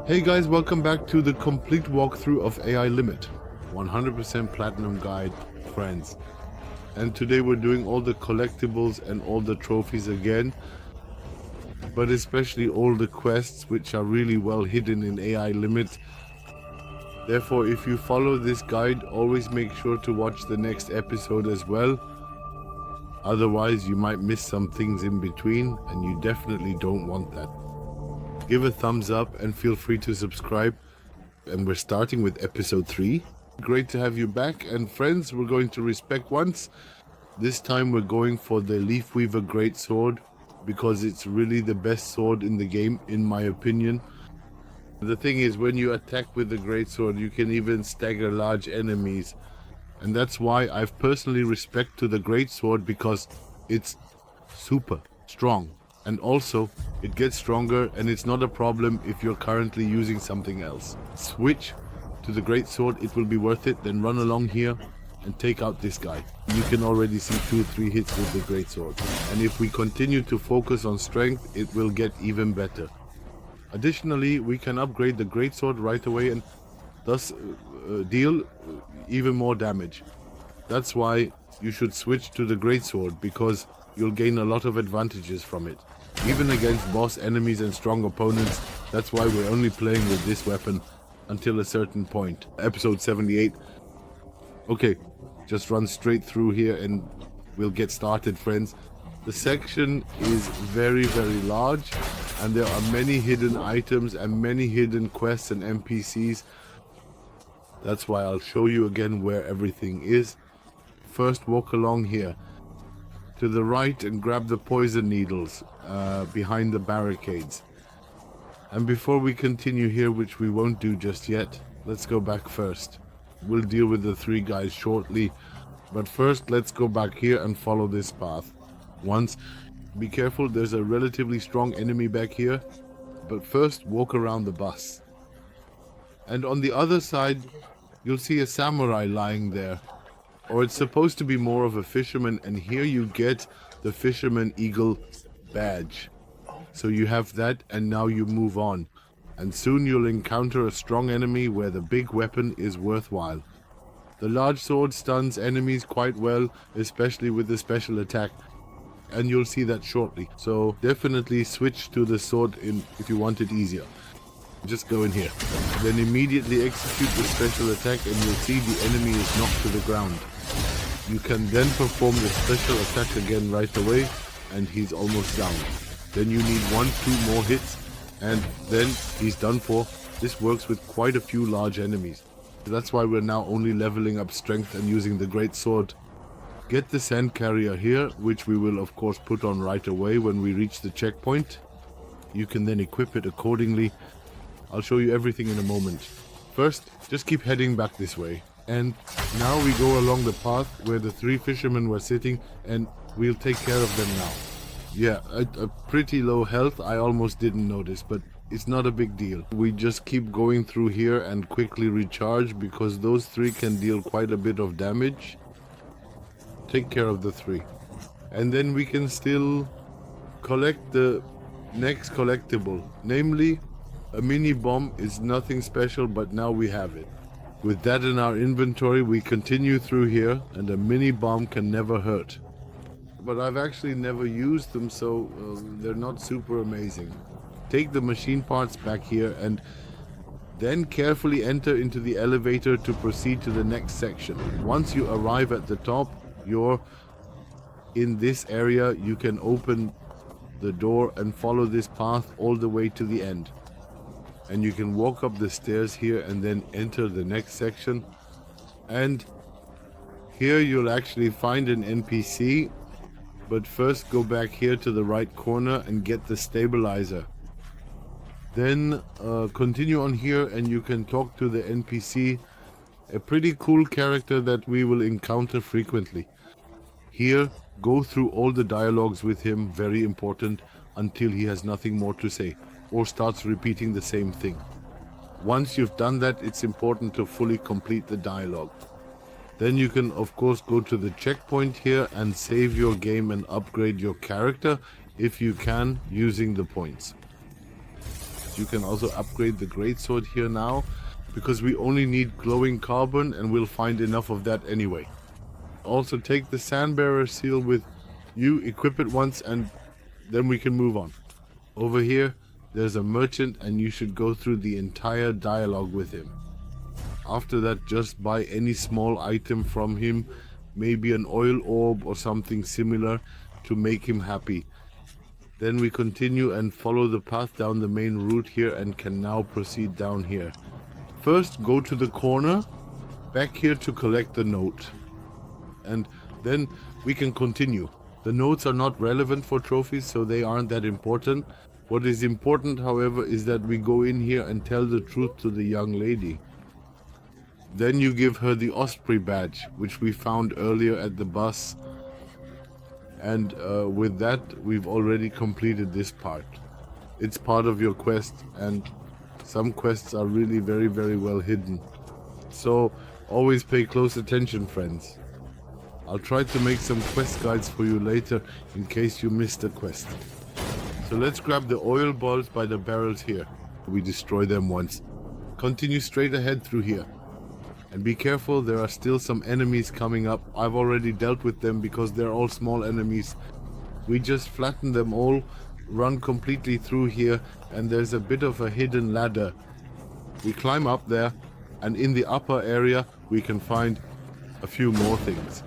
Hey guys, welcome back to the complete walkthrough of AI Limit. 100% Platinum Guide, friends. And today we're doing all the collectibles and all the trophies again. But especially all the quests which are really well hidden in AI Limit. Therefore, if you follow this guide, always make sure to watch the next episode as well. Otherwise, you might miss some things in between, and you definitely don't want that. Give a thumbs up and feel free to subscribe. And we're starting with episode 3. Great to have you back, and friends, we're going to respec once. This time we're going for the Leafweaver Greatsword because it's really the best sword in the game, in my opinion. The thing is, when you attack with the Greatsword, you can even stagger large enemies. And that's why I've personally respect to the Greatsword, because it's super strong. And also, it gets stronger, and it's not a problem if you're currently using something else. Switch to the Greatsword, it will be worth it. Then run along here and take out this guy. You can already see 2-3 hits with the Greatsword. And if we continue to focus on strength, it will get even better. Additionally, we can upgrade the Greatsword right away and thus deal even more damage. That's why you should switch to the Greatsword, because you'll gain a lot of advantages from it. Even against boss enemies and strong opponents. That's why we're only playing with this weapon until a certain point. Episode 78. Okay, just run straight through here and we'll get started, friends. The section is very, very large, and there are many hidden items and many hidden quests and NPCs. That's why I'll show you again where everything is. First, walk along here to the right and grab the poison needles behind the barricades. And before we continue here, which we won't do just yet, let's go back first. We'll deal with the 3 guys shortly, but first let's go back here and follow this path. Once, be careful, there's a relatively strong enemy back here, but first walk around the bus. And on the other side, you'll see a samurai lying there. Or it's supposed to be more of a fisherman, and here you get the Fisherman Eagle badge. So you have that, and now you move on. And soon you'll encounter a strong enemy where the big weapon is worthwhile. The large sword stuns enemies quite well, especially with the special attack. And you'll see that shortly. So definitely switch to the sword if you want it easier. Just go in here. Then immediately execute the special attack, and you'll see the enemy is knocked to the ground. You can then perform the special attack again right away, and he's almost down. Then you need 1-2 more hits, and then he's done for. This works with quite a few large enemies. That's why we're now only leveling up strength and using the great sword. Get the sand carrier here, which we will of course put on right away when we reach the checkpoint. You can then equip it accordingly. I'll show you everything in a moment. First, just keep heading back this way. And now we go along the path where the 3 fishermen were sitting, and we'll take care of them now. Yeah, a pretty low health, I almost didn't notice, but it's not a big deal. We just keep going through here and quickly recharge, because those 3 can deal quite a bit of damage. Take care of the 3. And then we can still collect the next collectible, namely a mini bomb. Is nothing special, but now we have it. With that in our inventory, we continue through here, and a mini bomb can never hurt. But I've actually never used them, so they're not super amazing. Take the machine parts back here, and then carefully enter into the elevator to proceed to the next section. Once you arrive at the top, you're in this area. You can open the door and follow this path all the way to the end. And you can walk up the stairs here and then enter the next section. And here you'll actually find an NPC. But first go back here to the right corner and get the stabilizer. Then continue on here and you can talk to the NPC. A pretty cool character that we will encounter frequently. Here, go through all the dialogues with him, very important, until he has nothing more to say, or starts repeating the same thing. Once you've done that, it's important to fully complete the dialogue. Then you can of course go to the checkpoint here and save your game and upgrade your character if you can, using the points. quest. You can also upgrade the Greatsword here now, because we only need glowing carbon and we'll find enough of that anyway. Also take the Sandbearer seal with you, equip it once, and then we can move on. Over here, there's a merchant and you should go through the entire dialogue with him. After that, just buy any small item from him, maybe an oil orb or something similar to make him happy. Then we continue and follow the path down the main route here and can now proceed down here. First, go to the corner, back here to collect the note. And then we can continue. The notes are not relevant for trophies, so they aren't that important. What is important, however, is that we go in here and tell the truth to the young lady. Then you give her the Osprey Badge, which we found earlier at the bus. And with that, we've already completed this part. It's part of your quest, and some quests are really very, very well hidden. So always pay close attention, friends. I'll try to make some quest guides for you later in case you missed a quest. So let's grab the oil balls by the barrels here. We destroy them once. Continue straight ahead through here. And be careful, there are still some enemies coming up. I've already dealt with them because they're all small enemies. We just flatten them all, run completely through here, and there's a bit of a hidden ladder. We climb up there, and in the upper area we can find a few more things.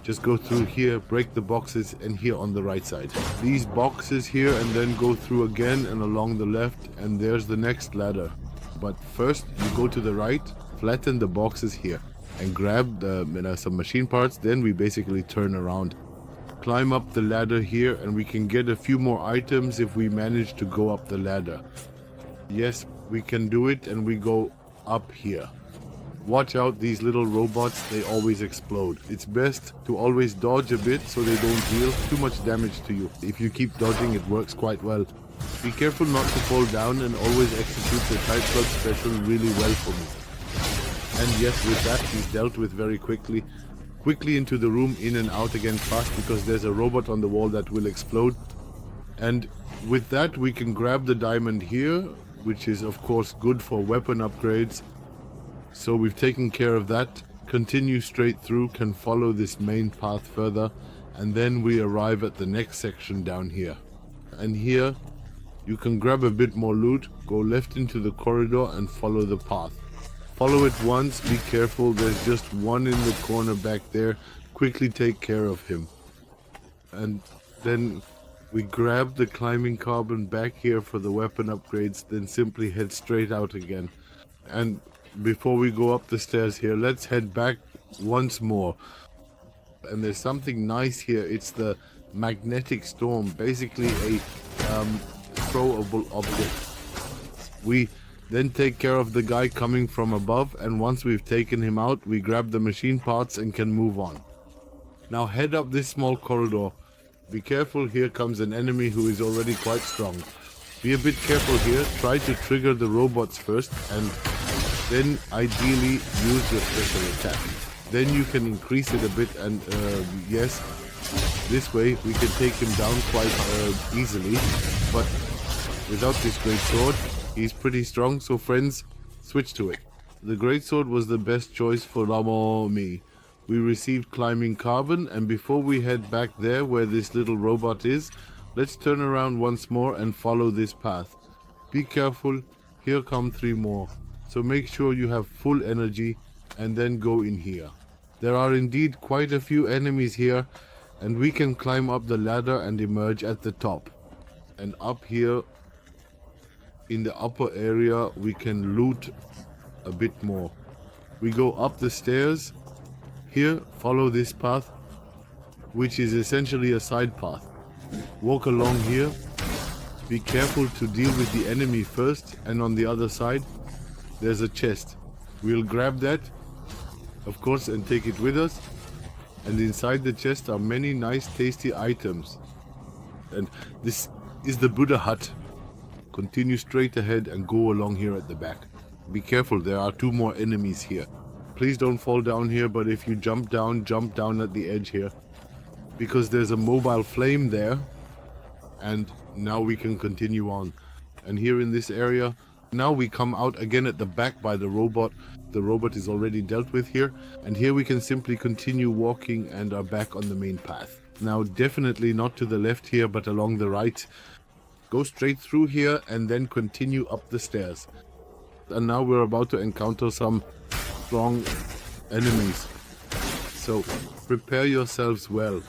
Just go through here, break the boxes, and here on the right side. These boxes here, and then go through again and along the left, and there's the next ladder. But first, you go to the right, flatten the boxes here, and grab some machine parts, then we basically turn around. Climb up the ladder here, and we can get a few more items if we manage to go up the ladder. Yes, we can do it, and we go up here. Watch out, these little robots, they always explode. It's best to always dodge a bit so they don't deal too much damage to you. If you keep dodging, it works quite well. Be careful not to fall down and always execute the Type Slug special really well for me. And yes, with that he's dealt with very quickly. Quickly into the room, in and out again fast, because there's a robot on the wall that will explode. And with that we can grab the diamond here, which is of course good for weapon upgrades. So we've taken care of that. Continue straight through, can follow this main path further, and then we arrive at the next section down here. And here you can grab a bit more loot, go left into the corridor and follow the path. Follow it once, be careful, there's just one in the corner back there. Quickly take care of him. And then we grab the climbing carbon back here for the weapon upgrades, then simply head straight out again. And before we go up the stairs here, let's head back once more. And there's something nice here. It's the magnetic storm, basically a throwable object. We then take care of the guy coming from above, and once we've taken him out, we grab the machine parts and can move on. Now head up this small corridor. Be careful, here comes an enemy who is already quite strong. Be a bit careful here, try to trigger the robots first, and then ideally use your special attack. Then you can increase it a bit, and yes, this way we can take him down quite easily. But without this great sword, he's pretty strong, so friends, switch to it. The Greatsword was the best choice for me. We received Climbing Carbon, and before we head back there where this little robot is, let's turn around once more and follow this path. Be careful, here come 3 more. So make sure you have full energy and then go in here. There are indeed quite a few enemies here, and we can climb up the ladder and emerge at the top. And up here in the upper area we can loot a bit more. We go up the stairs. Here, follow this path, which is essentially a side path. Walk along here. Be careful to deal with the enemy first, and on the other side there's a chest. We'll grab that, of course, and take it with us. And inside the chest are many nice tasty items. And this is the Buddha hut. Continue straight ahead and go along here at the back. Be careful, there are 2 more enemies here. Please don't fall down here, but if you jump down at the edge here. Because there's a mobile flame there. And now we can continue on. And here in this area, now we come out again at the back by the robot. The robot is already dealt with here. And here we can simply continue walking and are back on the main path. Now definitely not to the left here, but along the right. Go straight through here and then continue up the stairs. And now we're about to encounter some strong enemies. So prepare yourselves well.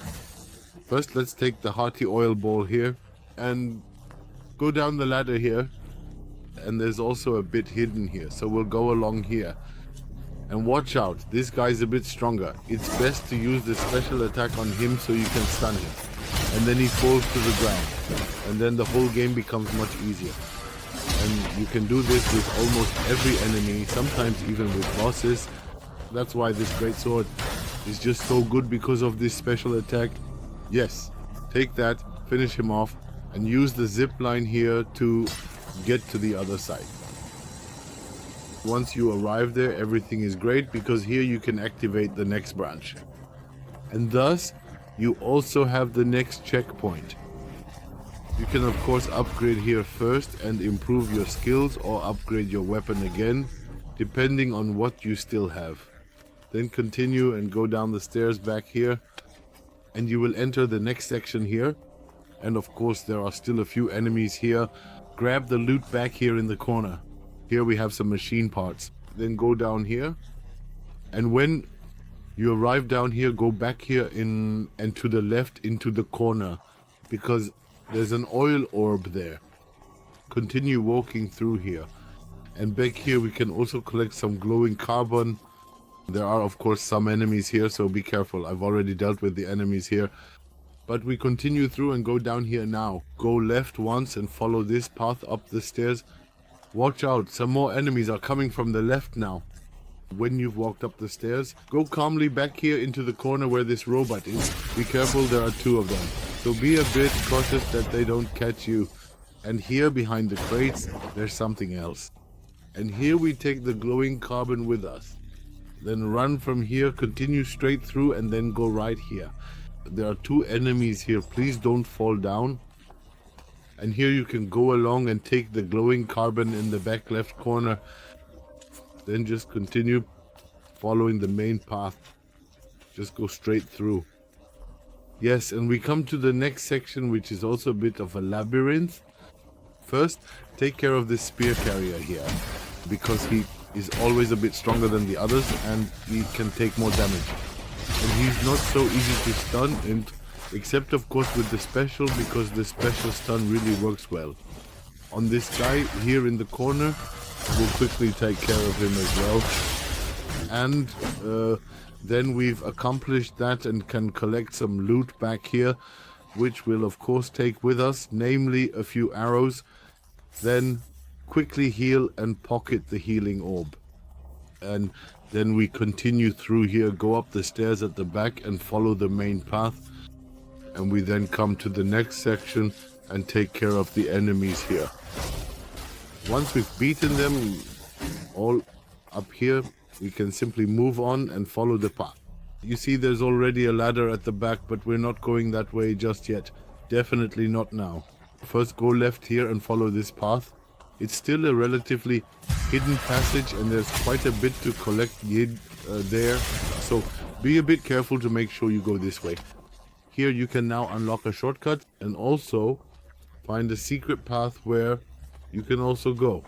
First let's take the hearty oil ball here and go down the ladder here. And there's also a bit hidden here, so we'll go along here. And watch out, this guy's a bit stronger. It's best to use the special attack on him so you can stun him. And then he falls to the ground. And then the whole game becomes much easier. And you can do this with almost every enemy, sometimes even with bosses. That's why this Greatsword is just so good, because of this special attack. Yes, take that, finish him off, and use the zipline here to get to the other side. Once you arrive there, everything is great, because here you can activate the next branch. And thus, you also have the next checkpoint. You can of course upgrade here first and improve your skills, or upgrade your weapon again, depending on what you still have. Then continue and go down the stairs back here, and you will enter the next section here. And of course there are still a few enemies here. Grab the loot back here in the corner. Here we have some machine parts. Then go down here, and when you arrive down here, go back here and to the left into the corner, because there's an oil orb there. Continue walking through here, and back here we can also collect some glowing carbon. There are of course some enemies here, so be careful. I've already dealt with the enemies here. But we continue through and go down here now. Go left once and follow this path up the stairs. Watch out, some more enemies are coming from the left now. When you've walked up the stairs, go calmly back here into the corner where this robot is. Be careful, there are two of them. So be a bit cautious that they don't catch you. And here behind the crates, there's something else. And here we take the glowing carbon with us. Then run from here, continue straight through, and then go right here. There are two enemies here, please don't fall down. And here you can go along and take the glowing carbon in the back left corner. Then just continue following the main path. Just go straight through. Yes, and we come to the next section, which is also a bit of a labyrinth. First, take care of this spear carrier here, because he is always a bit stronger than the others and he can take more damage. And he's not so easy to stun, and except of course with the special, because the special stun really works well. On this guy here in the corner, we'll quickly take care of him as well. And then we've accomplished that and can collect some loot back here, which we'll of course take with us, namely a few arrows. Then quickly heal and pocket the healing orb. And then we continue through here, go up the stairs at the back and follow the main path. And we then come to the next section and take care of the enemies here. Once we've beaten them all up here, we can simply move on and follow the path. You see there's already a ladder at the back, but we're not going that way just yet. Definitely not now. First go left here and follow this path. It's still a relatively hidden passage and there's quite a bit to collect there. So be a bit careful to make sure you go this way. Here you can now unlock a shortcut and also find a secret path where you can also go.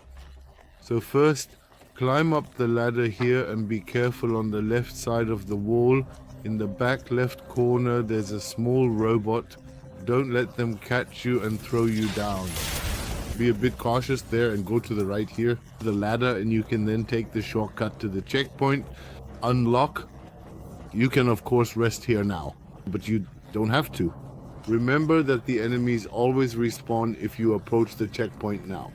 So first, climb up the ladder here and be careful on the left side of the wall. In the back left corner there's a small robot. Don't let them catch you and throw you down. Be a bit cautious there and go to the right here, the ladder, and you can then take the shortcut to the checkpoint. Unlock. You can of course rest here now, but you don't have to. Remember that the enemies always respawn if you approach the checkpoint now.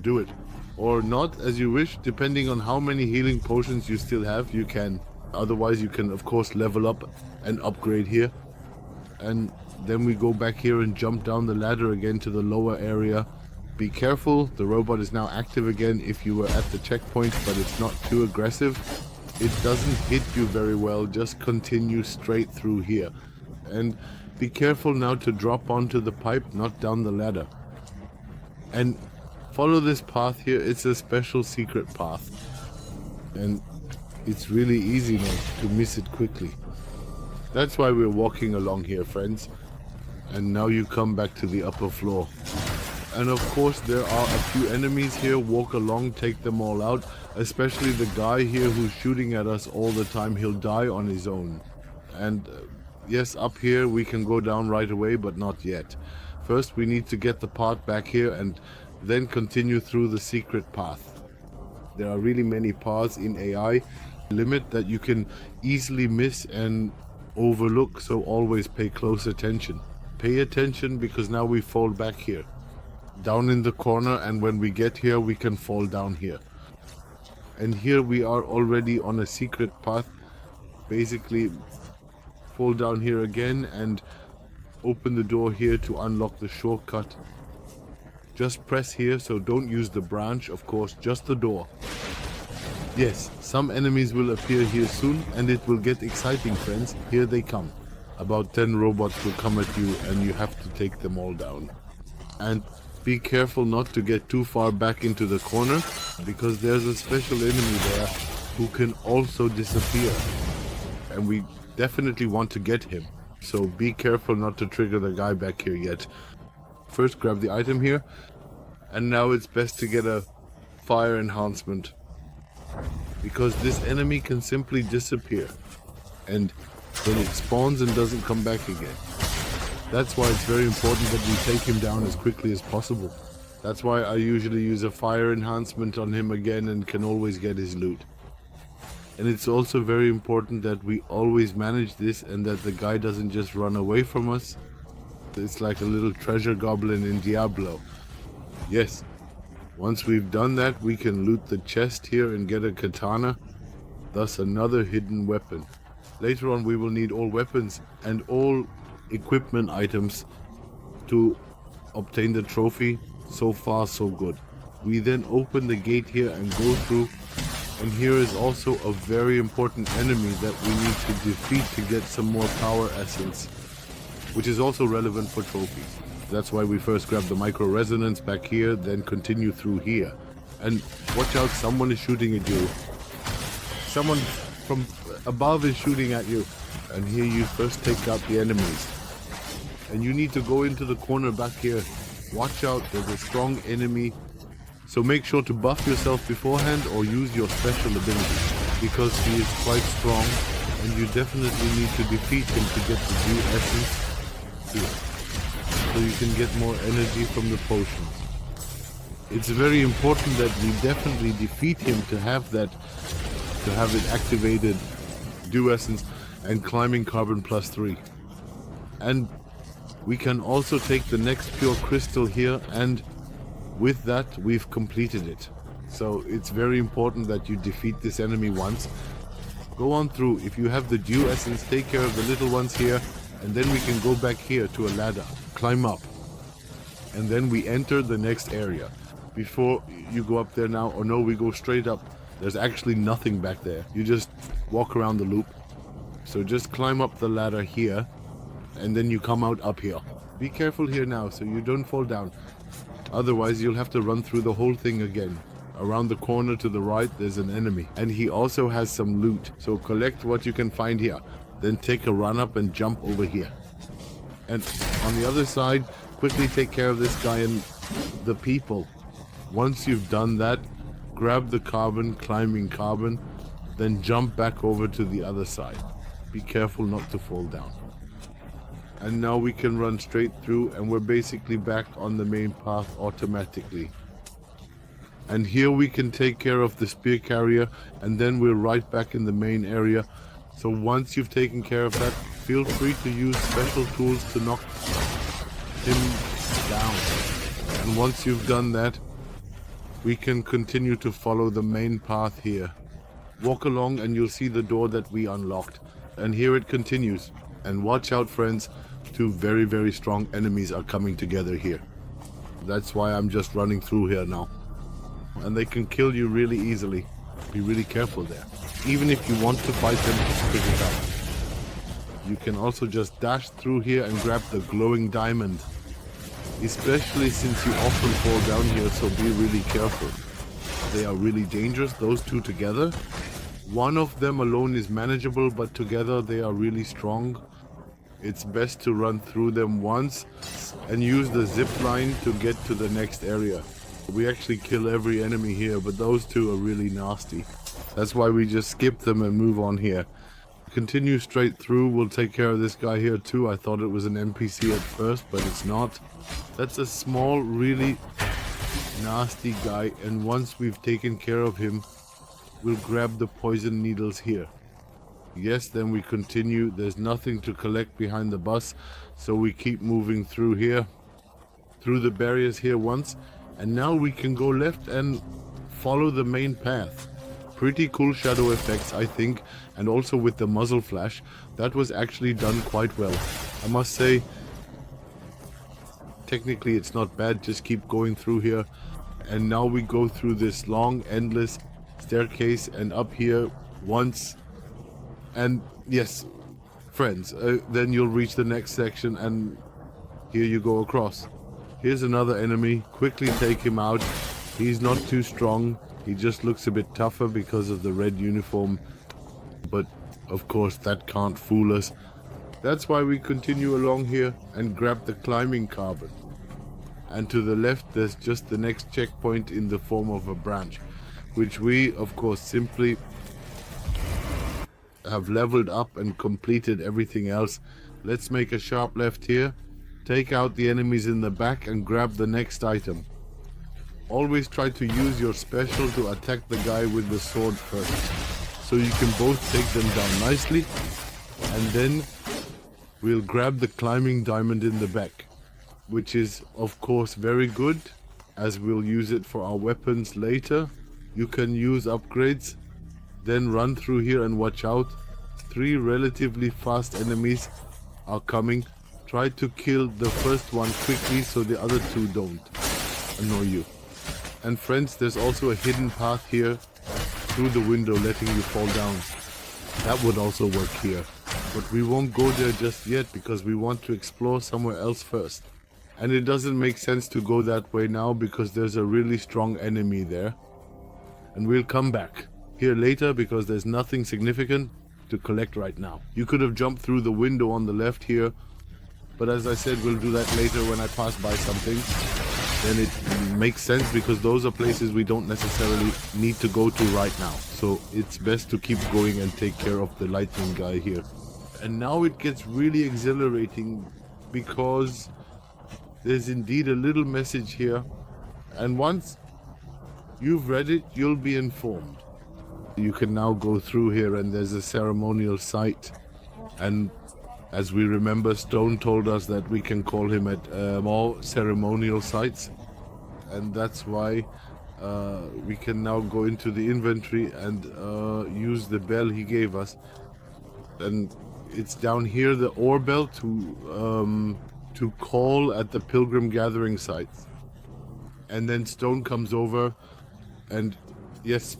Do it. Or not, as you wish, depending on how many healing potions you still have, you can. Otherwise you can of course level up and upgrade here. And then we go back here and jump down the ladder again to the lower area. Be careful, the robot is now active again if you were at the checkpoint, but it's not too aggressive. It doesn't hit you very well, just continue straight through here. And be careful now to drop onto the pipe, not down the ladder. And Follow this path here. It's a special secret path. And it's really easy now to miss it quickly. That's why we're walking along here, friends. And now you come back to the upper floor. And of course there are a few enemies here. Walk along, take them all out. Especially the guy here who's shooting at us all the time. He'll die on his own. And yes, up here we can go down right away, but not yet. First we need to get the part back here and then continue through the secret path. There are really many paths in AI limit that you can easily miss and overlook, so always pay close attention. Pay attention because now we fall back here. Down in the corner, and when we get here we can fall down here. And here we are already on a secret path. Basically fall down here again and open the door here to unlock the shortcut. Just press here, so don't use the branch, of course, just the door. Yes, some enemies will appear here soon and it will get exciting, friends. Here they come. About 10 robots will come at you and you have to take them all down. And be careful not to get too far back into the corner, because there's a special enemy there who can also disappear. And we definitely want to get him. So be careful not to trigger the guy back here yet. First grab the item here. And now it's best to get a fire enhancement, because this enemy can simply disappear. And then it spawns and doesn't come back again. That's why it's very important that we take him down as quickly as possible. That's why I usually use a fire enhancement on him again and can always get his loot. And it's also very important that we always manage this and that the guy doesn't just run away from us. It's like a little treasure goblin in Diablo. Yes, once we've done that, we can loot the chest here and get a katana, thus another hidden weapon. Later on we will need all weapons and all equipment items to obtain the trophy. So far so good. We then open the gate here and go through, and here is also a very important enemy that we need to defeat to get some more power essence, which is also relevant for trophies. That's why we first grab the micro resonance back here, then continue through here. And watch out, someone is shooting at you. Someone from above is shooting at you. And here you first take out the enemies. And you need to go into the corner back here. Watch out, there's a strong enemy. So make sure to buff yourself beforehand or use your special ability, because he is quite strong and you definitely need to defeat him to get the due essence here, so you can get more energy from the potions. It's very important that we definitely defeat him to have that, to have it activated, due essence and climbing carbon +3. And we can also take the next pure crystal here, and with that we've completed it. So it's very important that you defeat this enemy once. Go on through. If you have the due essence, take care of the little ones here, and then we can go back here to a ladder, climb up, and then we enter the next area. Before you go up there now, or no, we go straight up. There's actually nothing back there. You just walk around the loop. So just climb up the ladder here, and then you come out up here. Be careful here now so you don't fall down. Otherwise you'll have to run through the whole thing again. Around the corner to the right there's an enemy, and he also has some loot. So collect what you can find here. Then take a run up and jump over here. And on the other side, quickly take care of this guy and the people. Once you've done that, grab the carbon, climbing carbon, then jump back over to the other side. Be careful not to fall down. And now we can run straight through, and we're basically back on the main path automatically. And here we can take care of the spear carrier, and then we're right back in the main area. So once you've taken care of that, feel free to use special tools to knock him down. And once you've done that, we can continue to follow the main path here. Walk along and you'll see the door that we unlocked. And here it continues. And watch out, friends, two very, very strong enemies are coming together here. That's why I'm just running through here now. And they can kill you really easily. Be really careful there. Even if you want to fight them, pick it up. You can also just dash through here and grab the glowing diamond. especially since you often fall down here, so be really careful. They are really dangerous, those two together. One of them alone is manageable, but together they are really strong. It's best to run through them once and use the zipline to get to the next area. We actually kill every enemy here, but those two are really nasty. That's why we just skip them and move on here. Continue straight through, we'll take care of this guy here too. I thought it was an NPC at first, but it's not. That's a small, really nasty guy, and once we've taken care of him, we'll grab the poison needles here. Yes, then we continue. There's nothing to collect behind the bus, so we keep moving through here, through the barriers here once, and now we can go left and follow the main path. Pretty cool shadow effects, I think, and also with the muzzle flash, that was actually done quite well. I must say, technically it's not bad, just keep going through here. And now we go through this long, endless staircase and up here once. And yes, friends, then you'll reach the next section and here you go across. Here's another enemy, quickly take him out. He's not too strong. He just looks a bit tougher because of the red uniform, but of course that can't fool us. That's why we continue along here and grab the Glimmering Carbon. And to the left there's just the next checkpoint in the form of a branch, which we of course simply have leveled up and completed everything else. Let's make a sharp left here, take out the enemies in the back and grab the next item. Always try to use your special to attack the guy with the sword first, so you can both take them down nicely, and then we'll grab the Glimmering Diamond in the back, which is of course very good, as we'll use it for our weapons later. You can use upgrades, then run through here and watch out. 3 relatively fast enemies are coming. Try to kill the first one quickly so the other 2 don't annoy you. And friends, there's also a hidden path here through the window letting you fall down. That would also work here. But we won't go there just yet because we want to explore somewhere else first. And it doesn't make sense to go that way now because there's a really strong enemy there. And we'll come back here later because there's nothing significant to collect right now. You could have jumped through the window on the left here, but as I said, we'll do that later when I pass by something. Then it makes sense because those are places we don't necessarily need to go to right now. So it's best to keep going and take care of the lightning guy here. And now it gets really exhilarating because there's indeed a little message here. And once you've read it, you'll be informed. You can now go through here and there's a ceremonial site. And as we remember, Stone told us that we can call him at more ceremonial sites. And that's why we can now go into the inventory and use the bell he gave us. And it's down here, the ore bell, to call at the pilgrim gathering sites. And then Stone comes over and yes,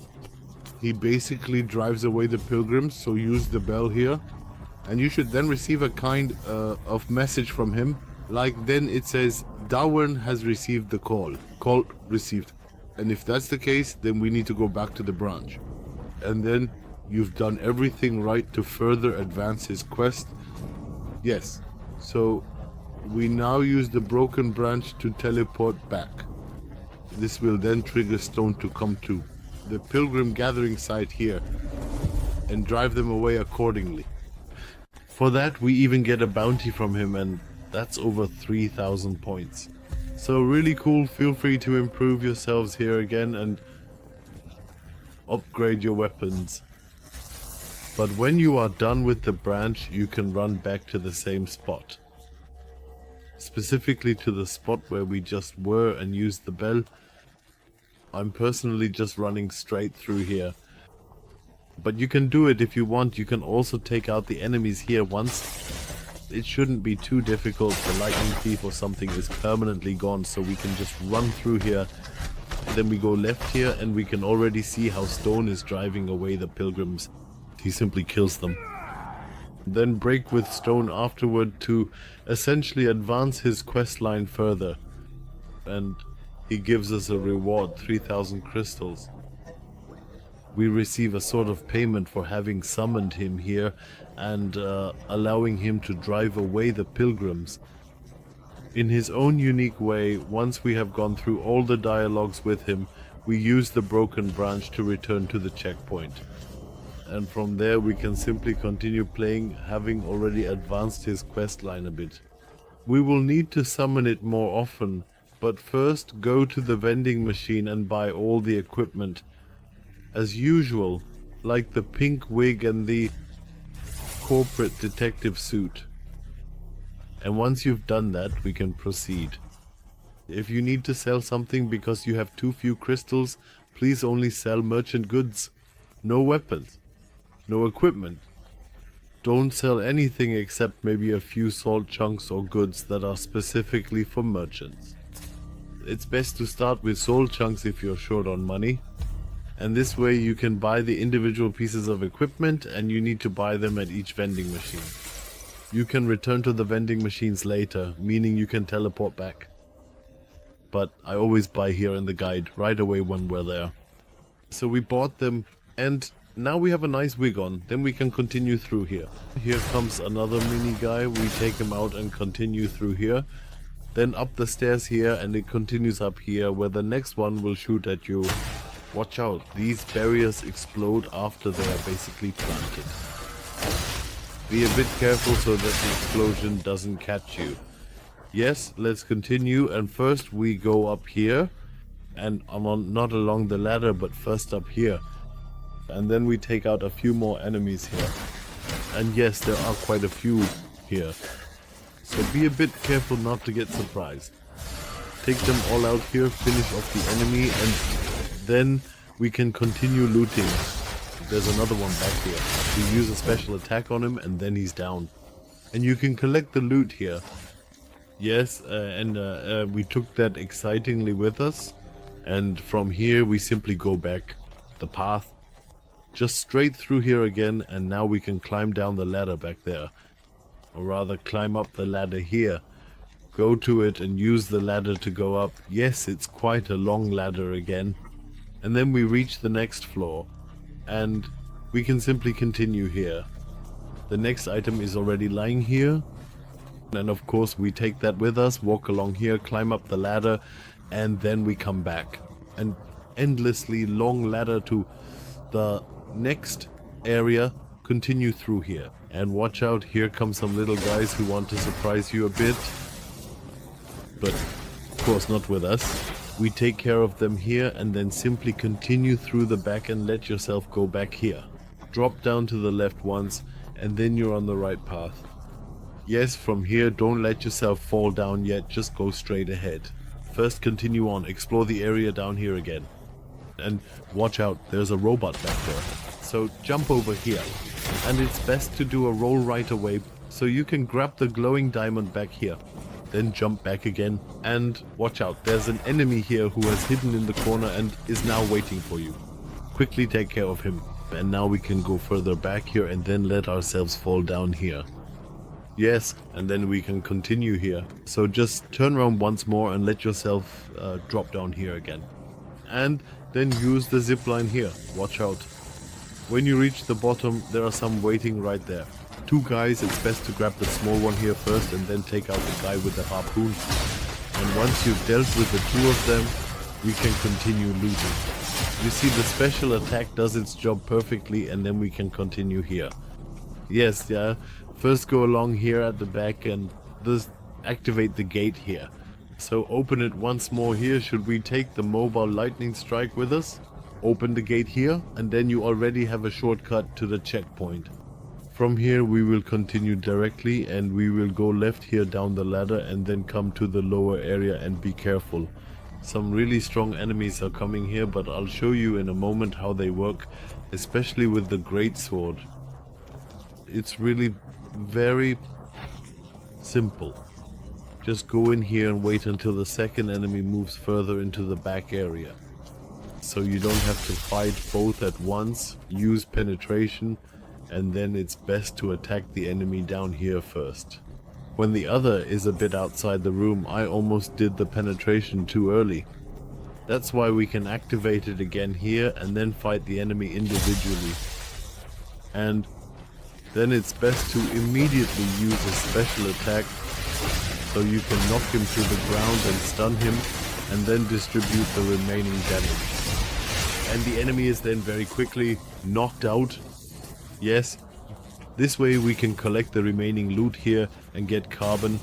he basically drives away the pilgrims, so use the bell here. And you should then receive a kind of message from him. Like then it says, Darwin has received the call. Call received. And if that's the case, then we need to go back to the branch. And then you've done everything right to further advance his quest. Yes. So we now use the broken branch to teleport back. This will then trigger Stone to come to the pilgrim gathering site here and drive them away accordingly. For that we even get a bounty from him, and that's over 3,000 points. So really cool. Feel free to improve yourselves here again and upgrade your weapons. But when you are done with the branch, you can run back to the same spot. Specifically to the spot where we just were and used the bell. I'm personally just running straight through here. But you can do it if you want. You can also take out the enemies here once. It shouldn't be too difficult. The lightning thief or something is permanently gone, so we can just run through here. And then we go left here and we can already see how Stone is driving away the pilgrims. He simply kills them. Then break with Stone afterward to essentially advance his quest line further. and he gives us a reward, 3000 crystals. We receive a sort of payment for having summoned him here and allowing him to drive away the pilgrims. In his own unique way, once we have gone through all the dialogues with him, we use the broken branch to return to the checkpoint. And from there we can simply continue playing, having already advanced his questline a bit. We will need to summon it more often, but first go to the vending machine and buy all the equipment. As usual, like the pink wig and the corporate detective suit. And once you've done that, we can proceed. If you need to sell something because you have too few crystals, please only sell merchant goods. No weapons. No equipment. Don't sell anything except maybe a few salt chunks or goods that are specifically for merchants. It's best to start with salt chunks if you're short on money. And this way you can buy the individual pieces of equipment and you need to buy them at each vending machine. You can return to the vending machines later, meaning you can teleport back. But I always buy here in the guide, right away when we're there. So we bought them, and now we have a nice wig on, then we can continue through here. Here comes another mini guy, we take him out and continue through here. Then up the stairs here, and it continues up here, where the next one will shoot at you. Watch out, these barriers explode after they are basically planted. Be a bit careful so that the explosion doesn't catch you. Yes, let's continue, and first we go up here, and not along the ladder, but first up here. And then we take out a few more enemies here. And yes, there are quite a few here. So be a bit careful not to get surprised. Take them all out here, finish off the enemy, and then we can continue looting. There's another one back here. We use a special attack on him and then he's down. And you can collect the loot here. Yes, we took that excitingly with us. And from here we simply go back the path. Just straight through here again, and now we can climb down the ladder back there. Or rather climb up the ladder here. Go to it and use the ladder to go up. Yes, it's quite a long ladder again. And then we reach the next floor. And we can simply continue here. The next item is already lying here. And of course we take that with us, walk along here, climb up the ladder, and then we come back. An endlessly long ladder to the next area, continue through here. And watch out, here come some little guys who want to surprise you a bit. But of course not with us. We take care of them here and then simply continue through the back and let yourself go back here. Drop down to the left once and then you're on the right path. Yes, from here don't let yourself fall down yet, just go straight ahead. First continue on, explore the area down here again. And watch out, there's a robot back there. So jump over here. And it's best to do a roll right away so you can grab the glowing diamond back here. Then jump back again, and watch out, there's an enemy here who has hidden in the corner and is now waiting for you. Quickly take care of him, and now we can go further back here and then let ourselves fall down here. Yes, and then we can continue here. So just turn around once more and let yourself drop down here again. And then use the zipline here, watch out. When you reach the bottom, there are some waiting right there. Two guys, it's best to grab the small one here first and then take out the guy with the harpoon. And once you've dealt with the two of them, we can continue looting. You see, the special attack does its job perfectly, and then we can continue here. Yes, yeah, first go along here at the back and just activate the gate here. So open it once more here. Should we take the mobile lightning strike with us? Open the gate here, and then you already have a shortcut to the checkpoint. From here we will continue directly, and we will go left here down the ladder and then come to the lower area, and be careful. Some really strong enemies are coming here, but I'll show you in a moment how they work, especially with the Greatsword. It's really very simple. Just go in here and wait until the second enemy moves further into the back area. So you don't have to fight both at once, use penetration, and then it's best to attack the enemy down here first. When the other is a bit outside the room, I almost did the penetration too early. That's why we can activate it again here and then fight the enemy individually. And then it's best to immediately use a special attack so you can knock him to the ground and stun him and then distribute the remaining damage. And the enemy is then very quickly knocked out. Yes, this way we can collect the remaining loot here and get carbon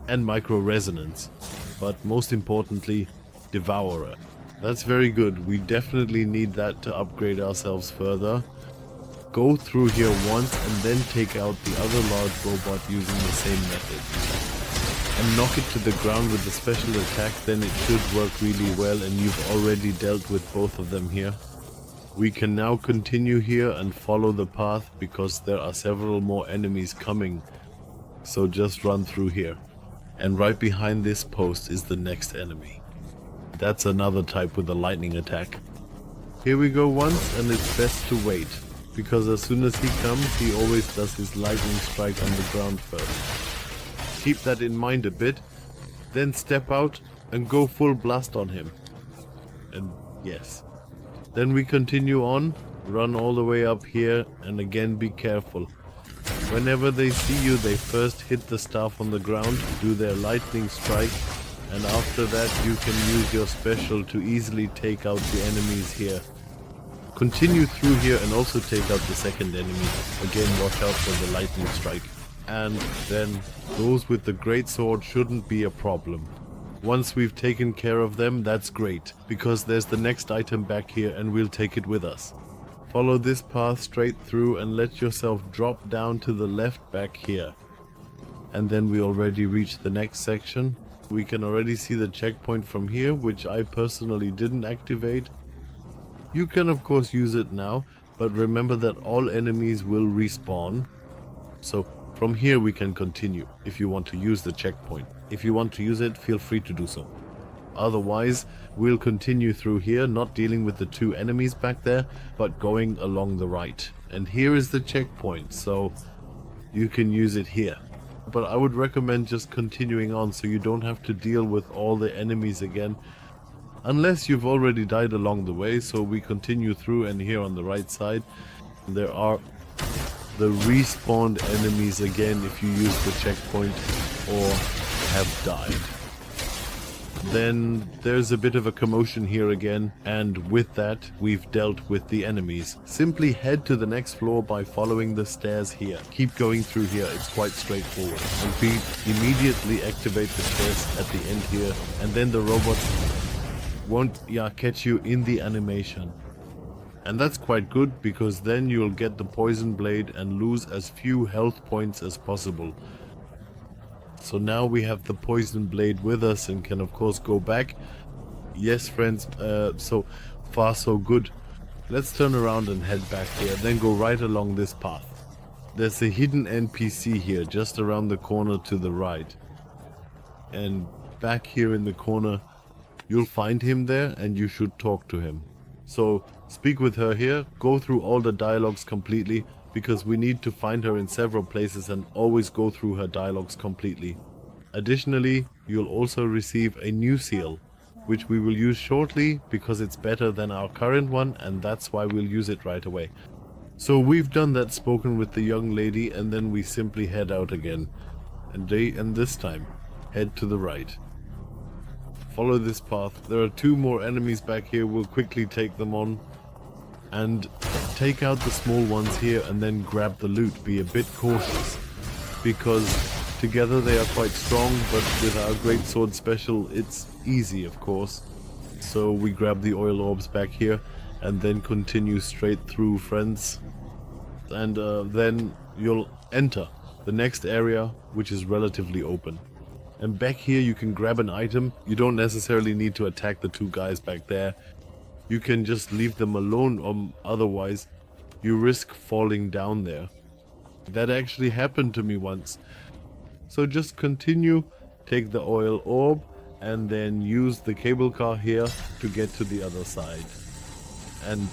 and micro resonance. But most importantly, Devourer. That's very good. We definitely need that to upgrade ourselves further. Go through here once and then take out the other large robot using the same method. And knock it to the ground with the special attack, then it should work really well, and you've already dealt with both of them here. We can now continue here and follow the path because there are several more enemies coming. So just run through here. And right behind this post is the next enemy. That's another type with a lightning attack. Here we go once, and it's best to wait, because as soon as he comes, he always does his lightning strike on the ground first. Keep that in mind a bit, then step out and go full blast on him. And yes. Then we continue on, run all the way up here, and again be careful. Whenever they see you, they first hit the staff on the ground, do their lightning strike, and after that you can use your special to easily take out the enemies here. Continue through here and also take out the second enemy. Again, watch out for the lightning strike. And then those with the Greatsword shouldn't be a problem. Once we've taken care of them, that's great, because there's the next item back here and we'll take it with us. Follow this path straight through and let yourself drop down to the left back here. And then we already reached the next section. We can already see the checkpoint from here, which I personally didn't activate. You can of course use it now, but remember that all enemies will respawn. So from here we can continue if you want to use the checkpoint. If you want to use it, feel free to do so. Otherwise, we'll continue through here, not dealing with the two enemies back there, but going along the right. And here is the checkpoint, so you can use it here. But I would recommend just continuing on so you don't have to deal with all the enemies again. Unless you've already died along the way, so we continue through, and here on the right side there are the respawned enemies again if you use the checkpoint or have died. Then there's a bit of a commotion here again, and with that we've dealt with the enemies. Simply head to the next floor by following the stairs here. Keep going through here, it's quite straightforward. And immediately activate the stairs at the end here, and then the robots won't catch you in the animation. And that's quite good, because then you'll get the poison blade and lose as few health points as possible. So now we have the poison blade with us and can of course go back. Yes friends, so far so good. Let's turn around and head back here, then go right along this path. There's a hidden NPC here just around the corner to the right. And back here in the corner you'll find him there, and you should talk to him. So speak with her here, go through all the dialogues completely, because we need to find her in several places, and always go through her dialogues completely. Additionally, you'll also receive a new seal, which we will use shortly because it's better than our current one, and that's why we'll use it right away. So we've done that, spoken with the young lady, and then we simply head out again. And this time, head to the right. Follow this path. There are two more enemies back here. We'll quickly take them on. And take out the small ones here and then grab the loot. Be a bit cautious, because together they are quite strong, but with our Greatsword special it's easy of course. So we grab the oil orbs back here and then continue straight through, friends. And then you'll enter the next area, which is relatively open. And back here you can grab an item. You don't necessarily need to attack the two guys back there. You can just leave them alone, otherwise you risk falling down there. That actually happened to me once. So just continue, take the oil orb, and then use the cable car here to get to the other side. And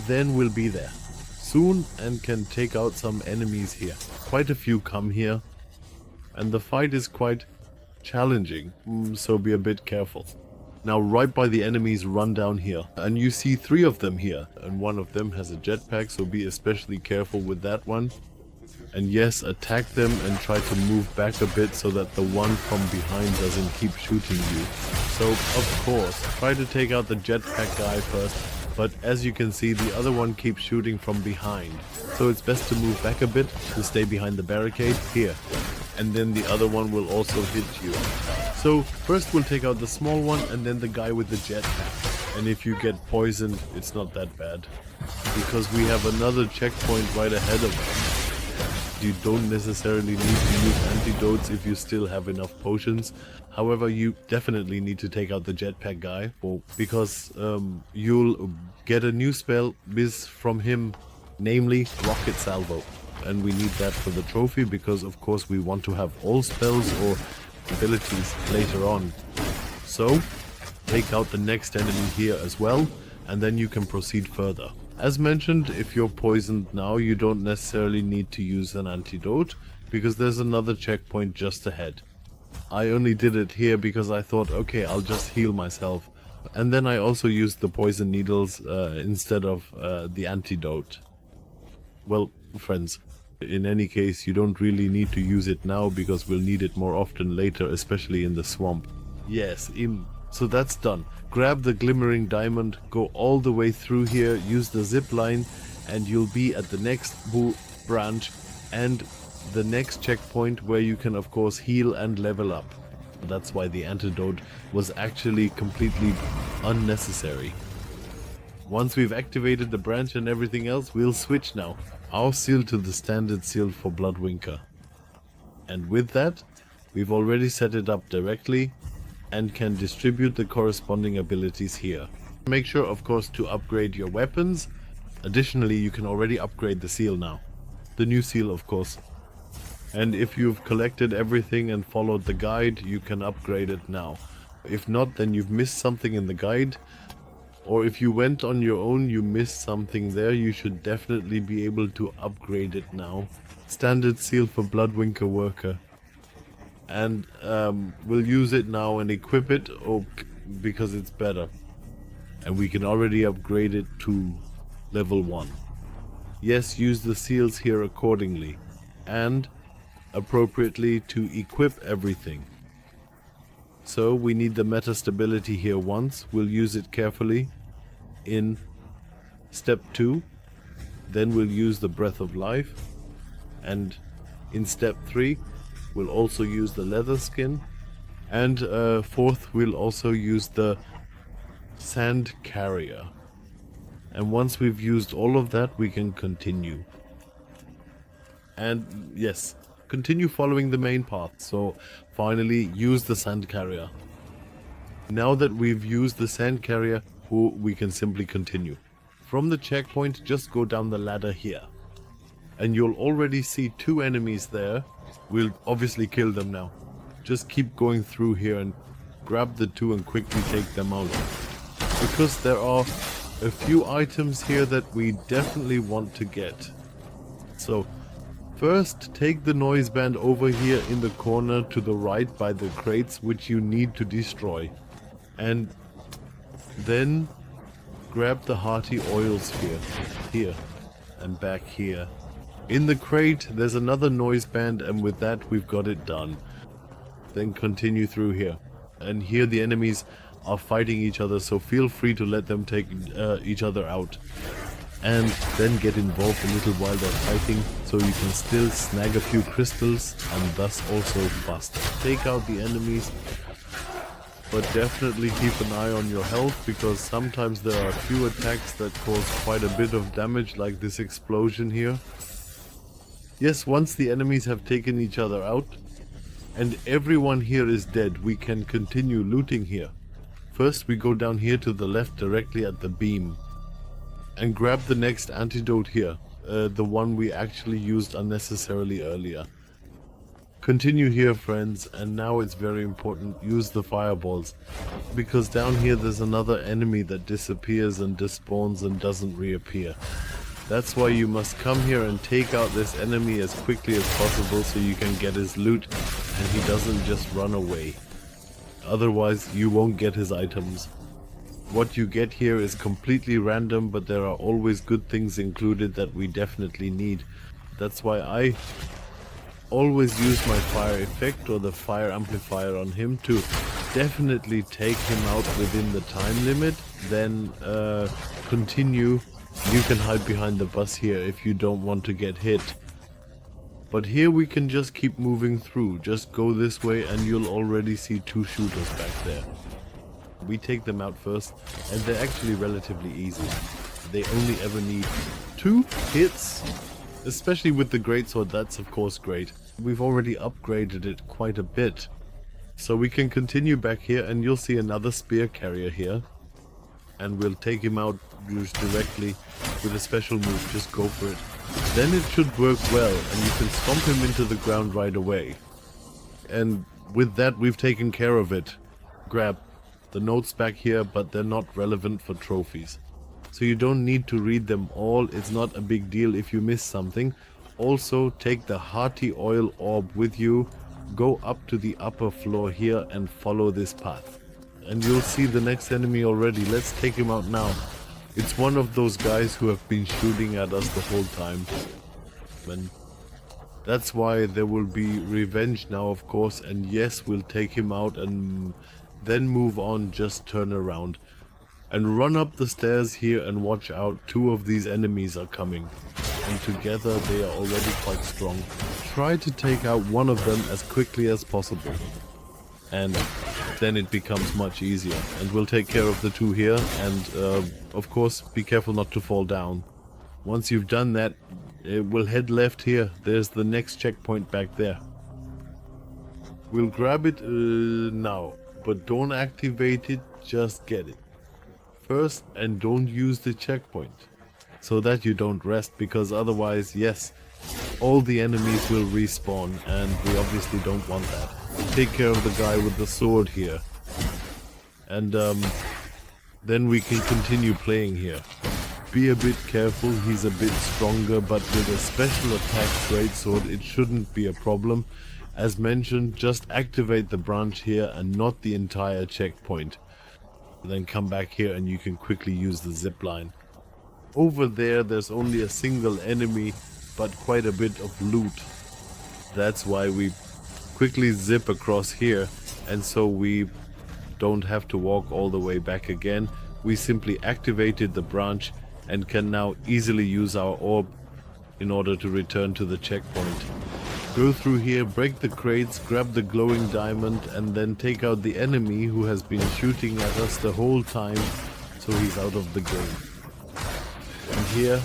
then we'll be there soon and can take out some enemies here. Quite a few come here. and the fight is quite challenging, so be a bit careful. Now right by the enemies, run down here, and you see 3 of them here, and one of them has a jetpack, so be especially careful with that one. And yes, attack them and try to move back a bit so that the one from behind doesn't keep shooting you. So of course, try to take out the jetpack guy first, but as you can see, the other one keeps shooting from behind. So it's best to move back a bit to stay behind the barricade here, and then the other one will also hit you. So first we'll take out the small one and then the guy with the jetpack. And if you get poisoned, it's not that bad, because we have another checkpoint right ahead of us. You don't necessarily need to use antidotes if you still have enough potions. However, you definitely need to take out the jetpack guy, because you'll get a new spell from him, namely Rocket Salvo. And we need that for the trophy, because of course we want to have all spells or abilities later on. So take out the next enemy here as well, and then you can proceed further. As mentioned, if you're poisoned now, you don't necessarily need to use an antidote, because there's another checkpoint just ahead. I only did it here because I thought, okay, I'll just heal myself. And then I also used the poison needles instead of the antidote. Well, friends, in any case, you don't really need to use it now, because we'll need it more often later, especially in the swamp. Yes, so that's done. Grab the Glimmering Diamond, go all the way through here, use the zipline, and you'll be at the next branch and the next checkpoint, where you can of course heal and level up. That's why the antidote was actually completely unnecessary. Once we've activated the branch and everything else, we'll switch now. Our seal to the standard seal for Bloodwinker. And with that, we've already set it up directly and can distribute the corresponding abilities here. Make sure of course to upgrade your weapons. Additionally, you can already upgrade the seal now. The new seal of course. And if you've collected everything and followed the guide, you can upgrade it now. If not, then you've missed something in the guide. Or if you went on your own, you missed something there, you should definitely be able to upgrade it now. Standard seal for Bloodwinker Worker. And we'll use it now and equip it because it's better. And we can already upgrade it to level 1. Yes, use the seals here accordingly. And appropriately to equip everything. So we need the meta stability here once. We'll use it carefully in step 2. Then we'll use the breath of life. And in step 3, we'll also use the leather skin. And 4th, we'll also use the sand carrier. And once we've used all of that, we can continue. And yes, continue following the main path. So finally use the sand carrier. Now that we've used the sand carrier, we can simply continue. From the checkpoint, just go down the ladder here. And you'll already see 2 enemies there. We'll obviously kill them now. Just keep going through here and grab the 2 and quickly take them out. Because there are a few items here that we definitely want to get. So first, take the noise band over here in the corner to the right by the crates, which you need to destroy. And then grab the hearty oils here, and back here. In the crate, there's another noise band, and with that, we've got it done. Then continue through here. And here the enemies are fighting each other, so feel free to let them take each other out. And then get involved a little while they're fighting, so you can still snag a few crystals and thus also faster. Take out the enemies, but definitely keep an eye on your health, because sometimes there are a few attacks that cause quite a bit of damage, like this explosion here. Yes, once the enemies have taken each other out and everyone here is dead, we can continue looting here. First we go down here to the left directly at the beam and grab the next antidote here, the one we actually used unnecessarily earlier. Continue here, friends, and now it's very important, use the fireballs, because down here there's another enemy that disappears and despawns and doesn't reappear. That's why you must come here and take out this enemy as quickly as possible so you can get his loot and he doesn't just run away. Otherwise you won't get his items. What you get here is completely random, but there are always good things included that we definitely need. That's why I always use my fire effect or the fire amplifier on him to definitely take him out within the time limit, then continue. You can hide behind the bus here if you don't want to get hit. But here we can just keep moving through. Just go this way and you'll already see two shooters back there. We take them out first and they're actually relatively easy. They only ever need 2 hits. Especially with the Greatsword, that's of course great. We've already upgraded it quite a bit. So we can continue back here and you'll see another spear carrier here. And we'll take him out just directly with a special move, just go for it. Then it should work well and you can stomp him into the ground right away. And with that we've taken care of it. Grab the notes back here, but they're not relevant for trophies. So you don't need to read them all, it's not a big deal if you miss something. Also take the hearty oil orb with you, go up to the upper floor here and follow this path. And you'll see the next enemy already. Let's take him out now. It's one of those guys who have been shooting at us the whole time. And that's why there will be revenge now, of course. And yes, we'll take him out and then move on. Just turn around and run up the stairs here and watch out. 2 of these enemies are coming. And together they are already quite strong. Try to take out one of them as quickly as possible. And then it becomes much easier. And we'll take care of the 2 here. And of course, be careful not to fall down. Once you've done that, we'll head left here. There's the next checkpoint back there. We'll grab it now. But don't activate it, just get it first and don't use the checkpoint. So that you don't rest, because otherwise, yes, all the enemies will respawn and we obviously don't want that. Take care of the guy with the sword here. And then we can continue playing here. Be a bit careful, he's a bit stronger, but with a special attack Greatsword it shouldn't be a problem. As mentioned, just activate the branch here and not the entire checkpoint. Then come back here and you can quickly use the zipline. Over there's only a single enemy, but quite a bit of loot. That's why we quickly zip across here, and so we don't have to walk all the way back again. We simply activated the branch and can now easily use our orb in order to return to the checkpoint. Go through here, break the crates, grab the glowing diamond, and then take out the enemy who has been shooting at us the whole time, so he's out of the game. And here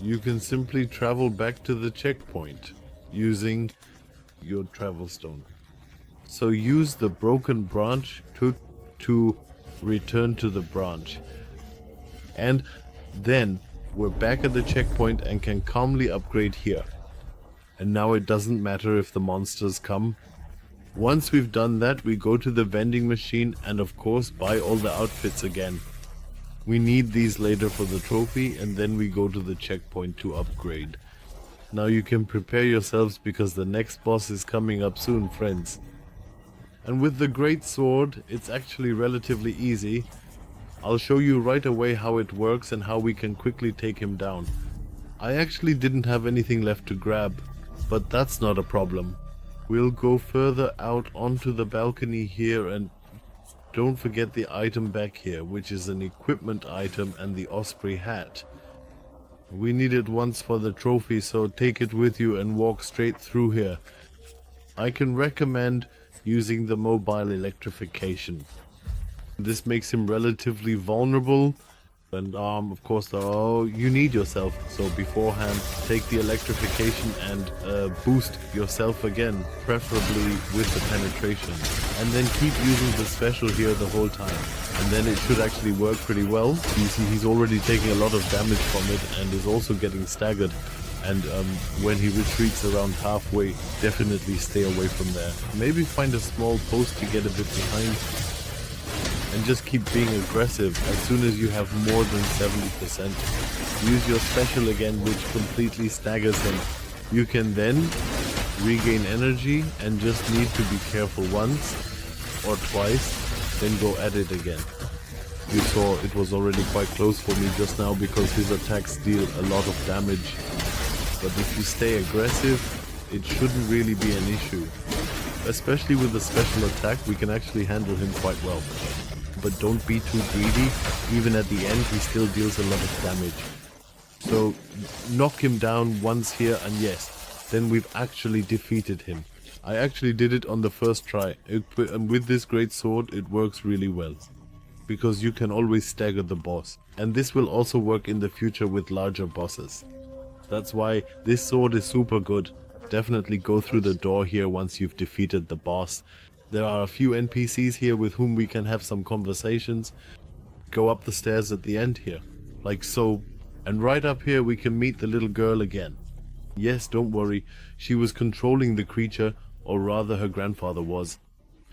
you can simply travel back to the checkpoint using your travel stone. So use the broken branch to return to the branch. And then we're back at the checkpoint and can calmly upgrade here. And now it doesn't matter if the monsters come. Once we've done that, we go to the vending machine and of course buy all the outfits again. We need these later for the trophy, and then we go to the checkpoint to upgrade. Now you can prepare yourselves because the next boss is coming up soon, friends. And with the Greatsword, it's actually relatively easy. I'll show you right away how it works and how we can quickly take him down. I actually didn't have anything left to grab, but that's not a problem. We'll go further out onto the balcony here, and don't forget the item back here, which is an equipment item and the Osprey Hat. We need it once for the trophy, so take it with you and walk straight through here. I can recommend using the mobile electrification. This makes him relatively vulnerable. And of course, you need yourself, so beforehand take the electrification and boost yourself again, preferably with the penetration, and then keep using the special here the whole time, and then it should actually work pretty well. You see he's already taking a lot of damage from it and is also getting staggered, and when he retreats around halfway, definitely stay away from there. Maybe find a small post to get a bit behind. and just keep being aggressive as soon as you have more than 70%. Use your special again, which completely staggers him. You can then regain energy and just need to be careful once or twice, then go at it again. You saw it was already quite close for me just now because his attacks deal a lot of damage. But if you stay aggressive, it shouldn't really be an issue. Especially with the special attack, we can actually handle him quite well. But don't be too greedy, even at the end he still deals a lot of damage. So knock him down once here and yes, then we've actually defeated him. I actually did it on the first try, and with this great sword it works really well. Because you can always stagger the boss. And this will also work in the future with larger bosses. That's why this sword is super good. Definitely go through the door here once you've defeated the boss. There are a few NPCs here with whom we can have some conversations. Go up the stairs at the end here, like so. And right up here we can meet the little girl again. Yes, don't worry, she was controlling the creature, or rather her grandfather was.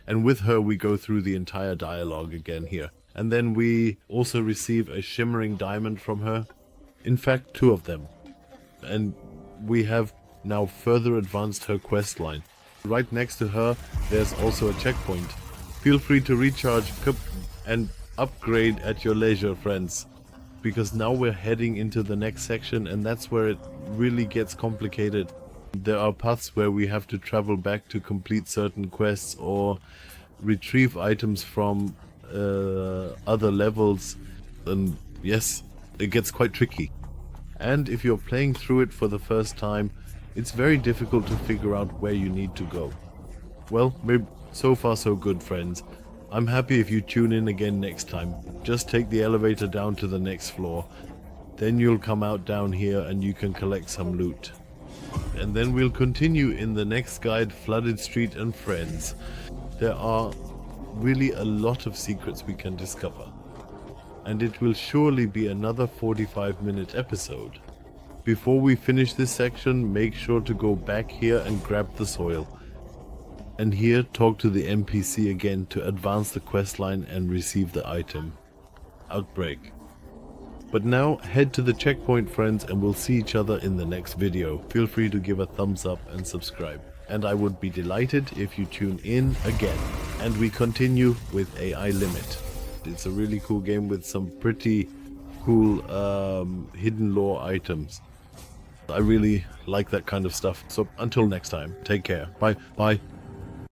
And with her we go through the entire dialogue again here. And then we also receive a Glimmering Diamond from her. In fact, 2 of them. And we have now further advanced her quest line. Right next to her there's also a checkpoint. Feel free to recharge and upgrade at your leisure, friends. Because now we're heading into the next section, and that's where it really gets complicated. There are paths where we have to travel back to complete certain quests or retrieve items from other levels, and yes, it gets quite tricky. And if you're playing through it for the first time, it's very difficult to figure out where you need to go. Well, maybe so far so good, friends. I'm happy if you tune in again next time. Just take the elevator down to the next floor. Then you'll come out down here and you can collect some loot. And then we'll continue in the next guide, Flooded Street and Friends. There are really a lot of secrets we can discover. And it will surely be another 45-minute episode. Before we finish this section, make sure to go back here and grab the soil. And here talk to the NPC again to advance the questline and receive the item. Outbreak. But now head to the checkpoint, friends, and we'll see each other in the next video. Feel free to give a thumbs up and subscribe. And I would be delighted if you tune in again. And we continue with AI Limit. It's a really cool game with some pretty cool hidden lore items. I really like that kind of stuff. So until next time, take care. Bye. Bye.